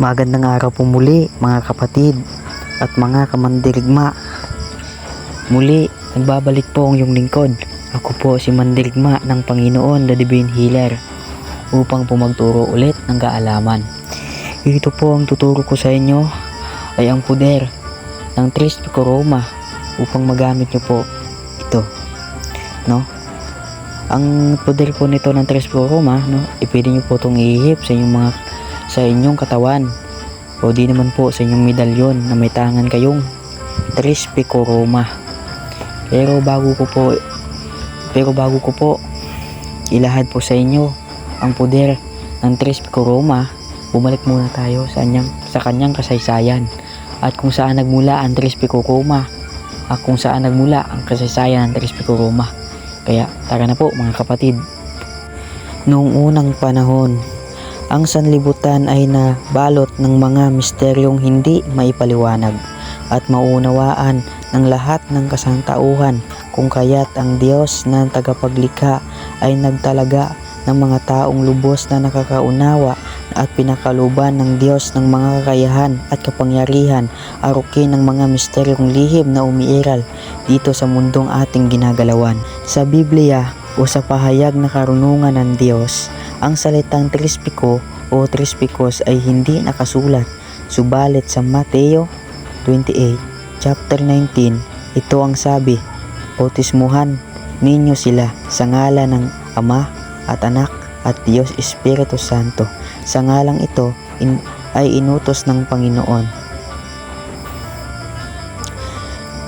Magandang araw po muli mga kapatid at mga kamandirigma. Muli, nagbabalik po ang iyong lingkod. Ako po si Mandirigma ng Panginoon, the Divine Healer, upang po magturo ulit ng kaalaman. Ito po ang tuturo ko sa inyo ay ang puder ng Tres Picoroma upang magamit nyo po ito. No? Ang puder po nito ng Tres Picoroma, pwede nyo po itong ihip sa inyong katawan o di naman po sa inyong medalyon na may tangan kayong Tres Picoroma. Pero bago ko po ilahad po sa inyo ang puder ng Tres Picoroma, bumalik muna tayo sa kanyang kasaysayan at kung saan nagmula ang Tres Picoroma at kung saan nagmula ang kasaysayan ng Tres Picoroma. Kaya tara na po mga kapatid. Noong unang panahon, ang sanlibutan ay nabalot ng mga misteryong hindi maipaliwanag at maunawaan ng lahat ng kasangtauhan, kung kaya't ang Diyos na tagapaglikha ay nagtalaga ng mga taong lubos na nakakaunawa at pinakaluban ng Diyos ng mga kakayahan at kapangyarihan, arukin ng mga misteryong lihim na umiiral dito sa mundong ating ginagalawan. Sa Biblia o sa pahayag na karunungan ng Diyos, ang salitang Trispico o Trispicos ay hindi nakasulat, subalit sa Mateo 28, chapter 19, ito ang sabi, bautismuhan ninyo sila sa ngalan ng Ama at Anak at Diyos Espiritu Santo. Sa ngalang ito ay inutos ng Panginoon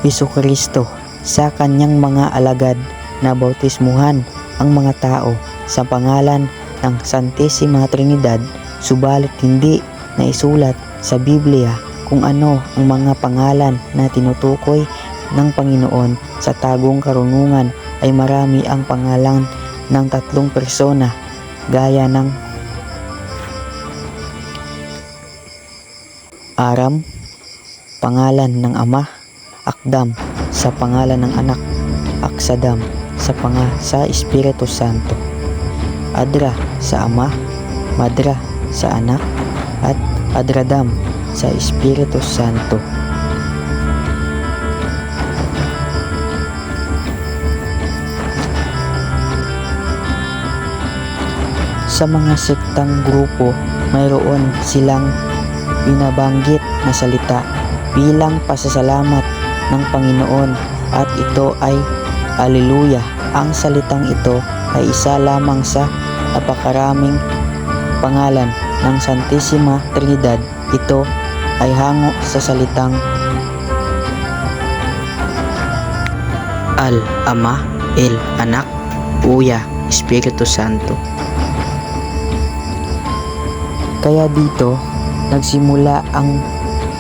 Jesucristo sa kanyang mga alagad na bautismuhan ang mga tao sa pangalan ng Santissima Trinidad, subalit hindi naisulat sa Biblia kung ano ang mga pangalan na tinutukoy ng Panginoon. Sa tagong karunungan ay marami ang pangalan ng tatlong persona gaya ng Aram, pangalan ng Ama; Akdam, sa pangalan ng Anak; Aksadam, sa Espiritu Santo; Adra, sa Ama; Madra, sa Anak; at Adradam, sa Espiritu Santo. Sa mga sektang grupo, mayroon silang binabanggit na salita bilang pasasalamat ng Panginoon at ito ay Alleluia. Ang salitang ito ay isa lamang sa napakaraming pangalan ng Santissima Trinidad. Ito ay hango sa salitang Al Ama, El Anak, Uya, Espiritu Santo. Kaya dito nagsimula ang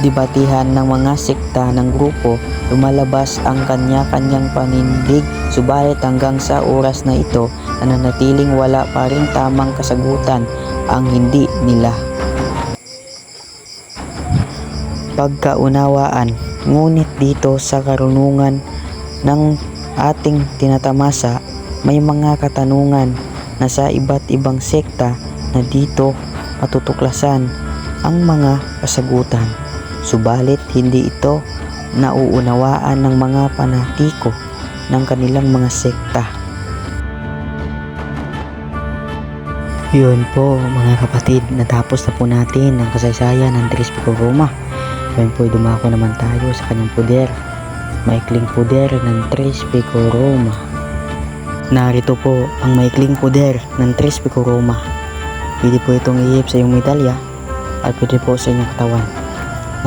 debatihan ng mga sekta ng grupo. Lumalabas ang kanya-kanyang panindig, subalit hanggang sa oras na ito nananatiling wala pa ring tamang kasagutan ang hindi nila pagkaunawaan. Ngunit dito sa karunungan ng ating tinatamasa, may mga katanungan na sa iba't ibang sekta na dito matutuklasan ang mga kasagutan, subalit hindi ito nauunawaan ng mga panatiko ng kanilang mga sekta. Yun po mga kapatid, natapos na po natin ang kasaysayan ng Tres Picoroma. Ngayon po dumako naman tayo sa kanyang puder, maikling puder ng Tres Picoroma. Narito po ang maikling puder ng Tres Picoroma. Pwede po itong ihip sa iyong medalya at pwede po sa inyong katawan.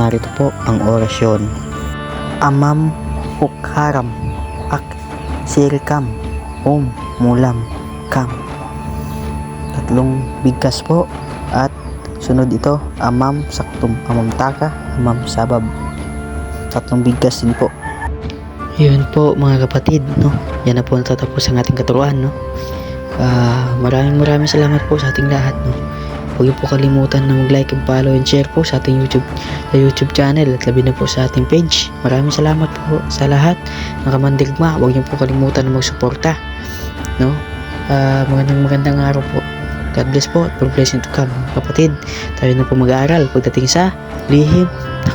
Narito po ang orasyon. Amam Hukharam Ak Sirikam Om Mulam Kam. Tatlong bigkas po at sunod ito Amam Saktum, Amam Taka, Amam Sabab. Tatlong bigkas din po. Yun po mga kapatid, yan na po natatapos ang ating katuruan, maraming salamat po sa ating lahat, Huwag niyo po kalimutan na mag-like and follow and share po sa ating YouTube channel at labi na po sa ating page. Maraming salamat po sa lahat ng kamandirigma. Huwag niyo po kalimutan na magsuporta, magandang araw po. God bless po at more blessing to come. Kapatid, tayo na po mag-aaral pagdating sa lihim na